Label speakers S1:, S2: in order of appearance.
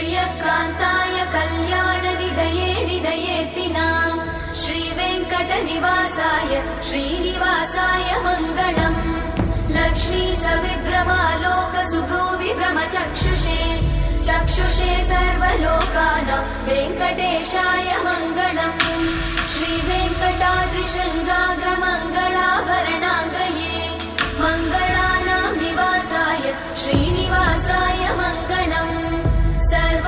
S1: श्रियकान्ताय कल्याणनिधये निधयेऽर्तिनाम् श्रीवेङ्कटनिवासाय श्रीनिवासाय मङ्गलम् लक्ष्मी सविभ्रमालोकसुभ्रूविभ्रमचक्षुषे चक्षुषे सर्वलोकानां वेङ्कटेशाय मङ्गलम् श्रीवेङ्कटाद्रिशृङ्गाग्रमङ्गलाभरणाङ्ग्रये